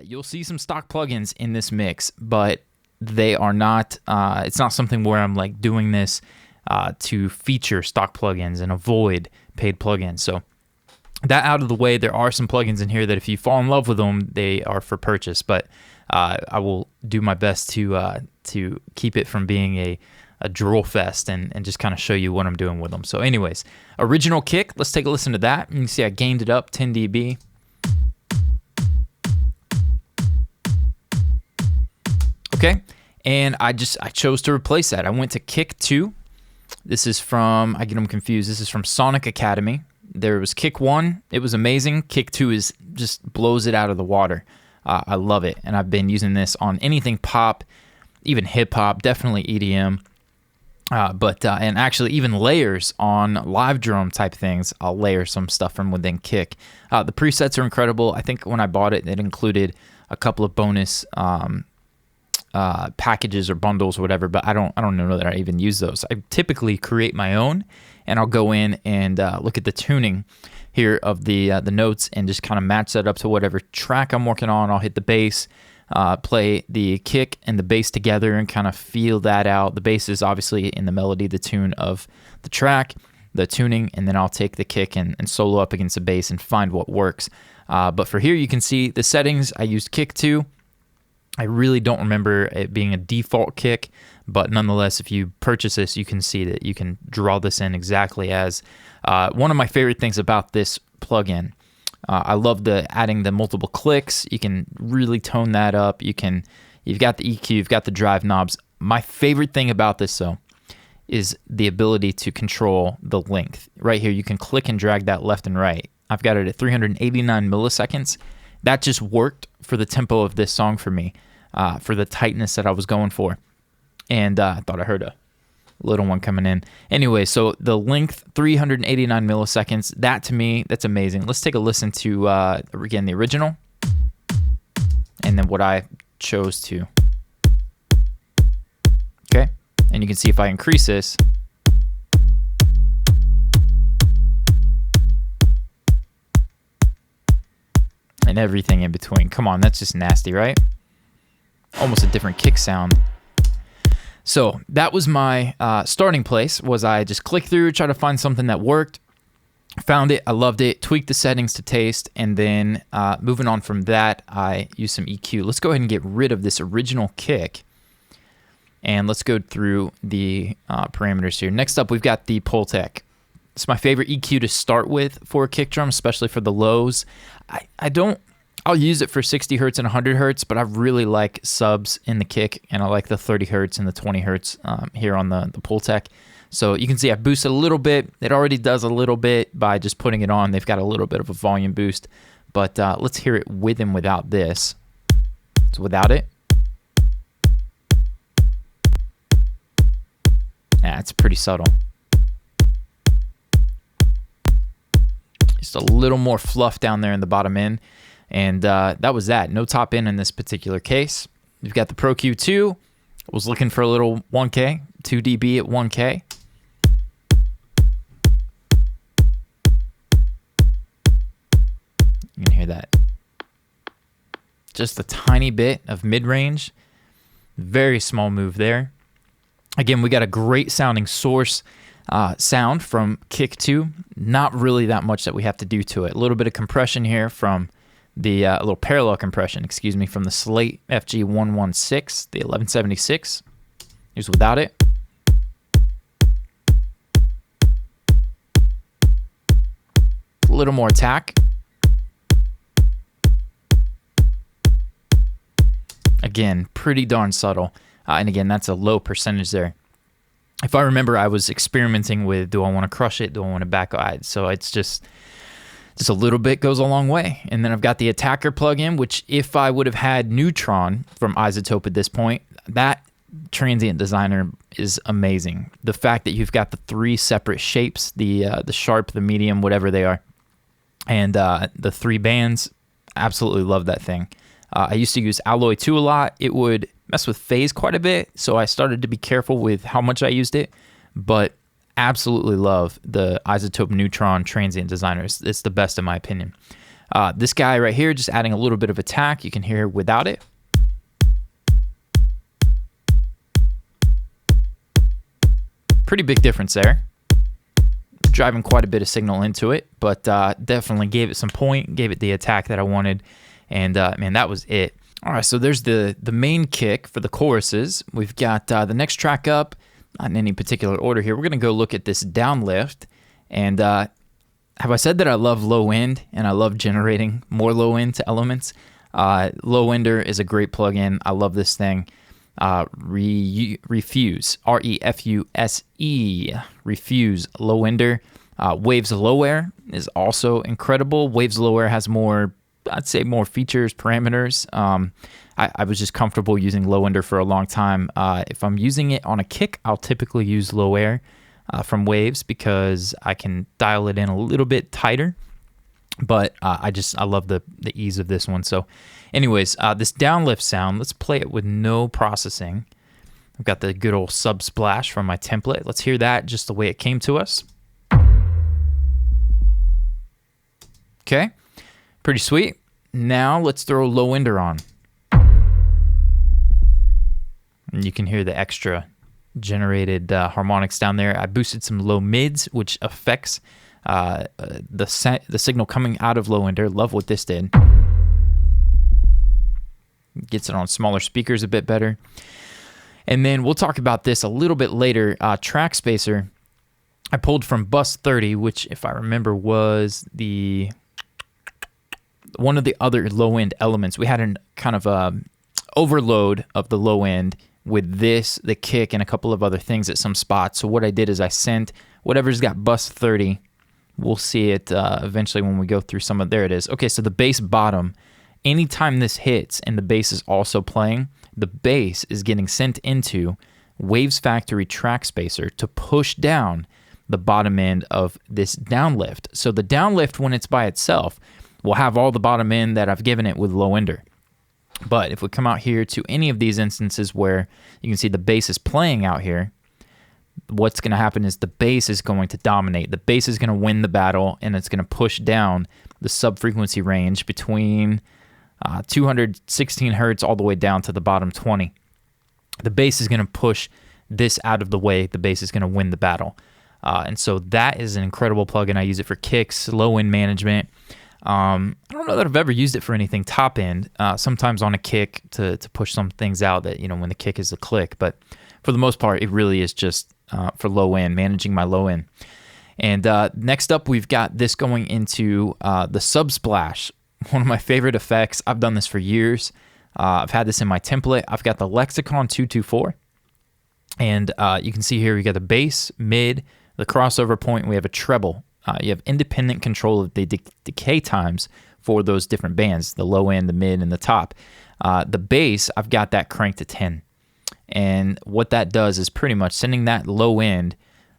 You'll see some stock plugins in this mix, but they are not, it's not something where I'm like doing this to feature stock plugins and avoid paid plugins. So that out of the way, there are some plugins in here that if you fall in love with them, they are for purchase, but I will do my best to keep it from being a drool fest and just kind of show you what I'm doing with them. So anyways, original kick, let's take a listen to that. You can see I gained it up 10 dB. Okay, and I chose to replace that. I went to kick 2. This is from, I get them confused, this is from Sonic Academy. There was kick 1, it was amazing. Kick 2 is just blows it out of the water. I love it, and I've been using this on anything pop, even hip hop, definitely EDM. And actually even layers on live drum type things, I'll layer some stuff from within kick. The presets are incredible. I think when I bought it, it included a couple of bonus packages or bundles or whatever, but I don't know that I even use those. I typically create my own, and I'll go in and look at the tuning here of the notes and just kind of match that up to whatever track I'm working on. I'll hit the bass, play the kick and the bass together and kind of feel that out. The bass is obviously in the melody, the tune of the track, the tuning, and then I'll take the kick and solo up against the bass and find what works. But for here, you can see the settings. I used kick 2. I really don't remember it being a default kick, but nonetheless, if you purchase this, you can see that you can draw this in exactly as. One of my favorite things about this plugin, I love adding the multiple clicks. You can really tone that up. You've got the EQ, you've got the drive knobs. My favorite thing about this, though, is the ability to control the length. Right here, you can click and drag that left and right. I've got it at 389 milliseconds. That just worked for the tempo of this song for me, for the tightness that I was going for. And I thought I heard a little one coming in. Anyway, so the length, 389 milliseconds. That to me, that's amazing. Let's take a listen to, again, the original. And then what I chose to. Okay, and you can see if I increase this. And everything in between. Come on, that's just nasty, right? Almost a different kick sound. So that was my starting place, was I just clicked through, try to find something that worked, found it, I loved it, tweaked the settings to taste, and then moving on from that, I used some EQ. Let's go ahead and get rid of this original kick, and let's go through the parameters here. Next up, we've got the Pultec. It's my favorite EQ to start with for a kick drum, especially for the lows. I'll use it for 60 hertz and 100 hertz, but I really like subs in the kick, and I like the 30 hertz and the 20 hertz here on the Pultec. So you can see I boosted a little bit. It already does a little bit by just putting it on. They've got a little bit of a volume boost, but let's hear it with and without this. So without it. Yeah, it's pretty subtle. Just a little more fluff down there in the bottom end. And that was that. No top end in this particular case. You've got the Pro Q2. I was looking for a little 1K, 2 dB at 1K. You can hear that. Just a tiny bit of mid-range. Very small move there. Again, we got a great sounding source sound from kick 2. Not really that much that we have to do to it. A little bit of compression here from the a little parallel compression, excuse me, from the Slate FG116, the 1176. Here's without it. A little more attack. Again, pretty darn subtle. And again, that's a low percentage there. If I remember, I was experimenting with, do I want to crush it? Do I want to back out? So it's just a little bit goes a long way. And then I've got the Attacker plugin, which if I would have had Neutron from Isotope at this point, that transient designer is amazing. The fact that you've got the 3 separate shapes, the sharp, the medium, whatever they are, and the 3 bands, absolutely love that thing. I used to use Alloy 2 a lot. It would mess with phase quite a bit, so I started to be careful with how much I used it, but absolutely love the Isotope Neutron transient designer. It's the best in my opinion. This guy right here, just adding a little bit of attack. You can hear without it. Pretty big difference there. Driving quite a bit of signal into it, but definitely gave it some point, gave it the attack that I wanted, and man, that was it. All right, so there's the main kick for the choruses. We've got the next track up, not in any particular order here. We're going to go look at this Downlift, and have I said that I love low end, and I love generating more low end to elements? Low Ender is a great plugin. I love this thing. Refuse, R-E-F-U-S-E, Refuse Low Ender. Waves Low Air is also incredible. Waves Low Air has more, I'd say, more features, parameters. I was just comfortable using Low Ender for a long time. If I'm using it on a kick, I'll typically use Low Air from Waves because I can dial it in a little bit tighter. But I love the ease of this one. So anyways, this Downlift sound, let's play it with no processing. I've got the good old Subsplash from my template. Let's hear that just the way it came to us. Okay, pretty sweet. Now let's throw Low Ender on. And you can hear the extra generated harmonics down there. I boosted some low mids, which affects the signal coming out of Low Ender. Love what this did. Gets it on smaller speakers a bit better. And then we'll talk about this a little bit later. Track spacer, I pulled from bus 30, which, if I remember, was one of the other low end elements. We had a kind of overload of the low end with this, the kick, and a couple of other things at some spots. So what I did is I sent whatever's got bus 30. We'll see it eventually when we go through some of, there it is. Okay, so the bass bottom, anytime this hits and the bass is also playing, the bass is getting sent into Waves Factory Track Spacer to push down the bottom end of this Downlift. So the Downlift, when it's by itself, will have all the bottom end that I've given it with Low Ender. But if we come out here to any of these instances where you can see the bass is playing out here, what's going to happen is the bass is going to dominate. The bass is going to win the battle, and it's going to push down the sub-frequency range between 216 hertz all the way down to the bottom 20. The bass is going to push this out of the way. The bass is going to win the battle. And so that is an incredible plugin. I use it for kicks, low-end management. I don't know that I've ever used it for anything top-end. Sometimes on a kick to push some things out that, when the kick is a click. But for the most part, it really is just for low-end, managing my low-end. And next up, we've got this going into the Subsplash, one of my favorite effects. I've done this for years. I've had this in my template. I've got the Lexicon 224. And you can see here we got the bass, mid, the crossover point. We have a treble. You have independent control of the decay times for those different bands, the low end, the mid, and the top. The bass, I've got that cranked to 10. And what that does is pretty much sending that low end,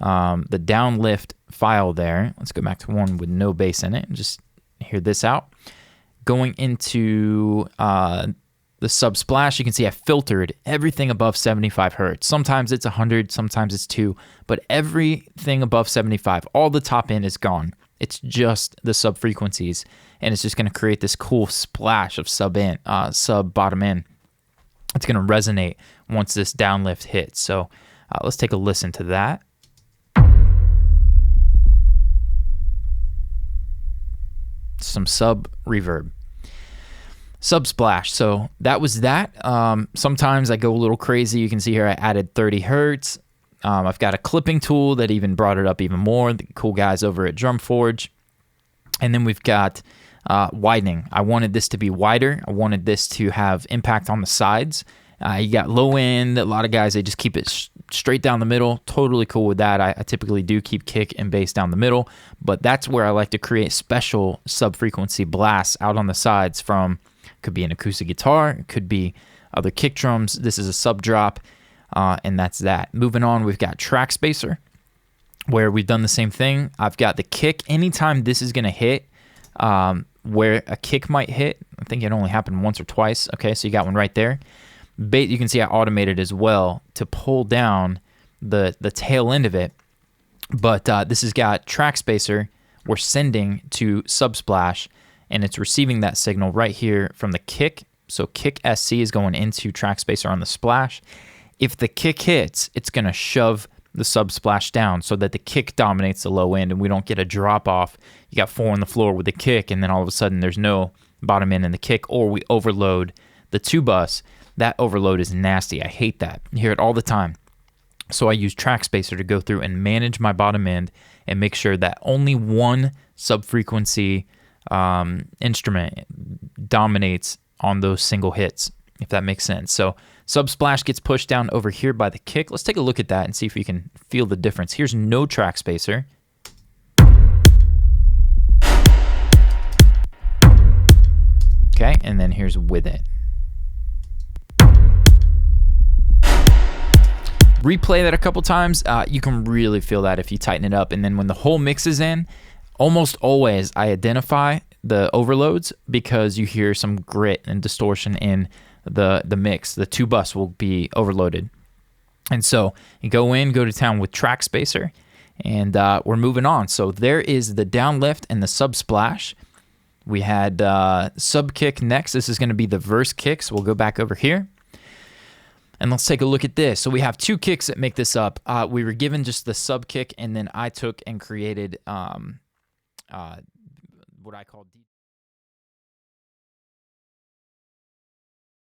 the Downlift file there. Let's go back to one with no bass in it and just hear this out. Going into the Subsplash, you can see I filtered everything above 75 hertz. Sometimes it's 100, sometimes it's 2, but everything above 75, all the top end is gone. It's just the sub frequencies, and it's just going to create this cool splash of sub bottom end. It's going to resonate once this Downlift hits. So let's take a listen to that. Some sub reverb. Subsplash. So that was that. Sometimes I go a little crazy. You can see here I added 30 hertz. I've got a clipping tool that even brought it up even more. The cool guys over at Drumforge. And then we've got widening. I wanted this to be wider. I wanted this to have impact on the sides. You got low end. A lot of guys, they just keep it straight down the middle. Totally cool with that. I typically do keep kick and bass down the middle, but that's where I like to create special sub-frequency blasts out on the sides from, could be an acoustic guitar, it could be other kick drums. This is a sub drop, and that's that. Moving on, we've got track spacer, where we've done the same thing. I've got the kick. Anytime this is going to hit, where a kick might hit, I think it only happened once or twice. Okay, so you got one right there. You can see I automated as well to pull down the tail end of it. But this has got track spacer. We're sending to Subsplash, and it's receiving that signal right here from the kick. So kick SC is going into track spacer on the splash. If the kick hits, it's going to shove the subsplash down so that the kick dominates the low end and we don't get a drop off. You got 4 on the floor with the kick, and then all of a sudden there's no bottom end in the kick, or we overload the 2-bus. That overload is nasty. I hate that. You hear it all the time. So I use track spacer to go through and manage my bottom end and make sure that only one sub-frequency instrument dominates on those single hits, if that makes sense. So subsplash gets pushed down over here by the kick. Let's take a look at that and see if we can feel the difference. Here's no track spacer. Okay, and then here's with it. Replay that a couple times. You can really feel that if you tighten it up. And then when the whole mix is in, almost always I identify the overloads because you hear some grit and distortion in the mix. The 2-bus will be overloaded. And so you go to town with track spacer, and we're moving on. So there is the downlift and the subsplash. We had sub kick next. This is going to be the verse kick. So we'll go back over here. And let's take a look at this. So we have 2 kicks that make this up. We were given just the sub kick, and then I took and created what I call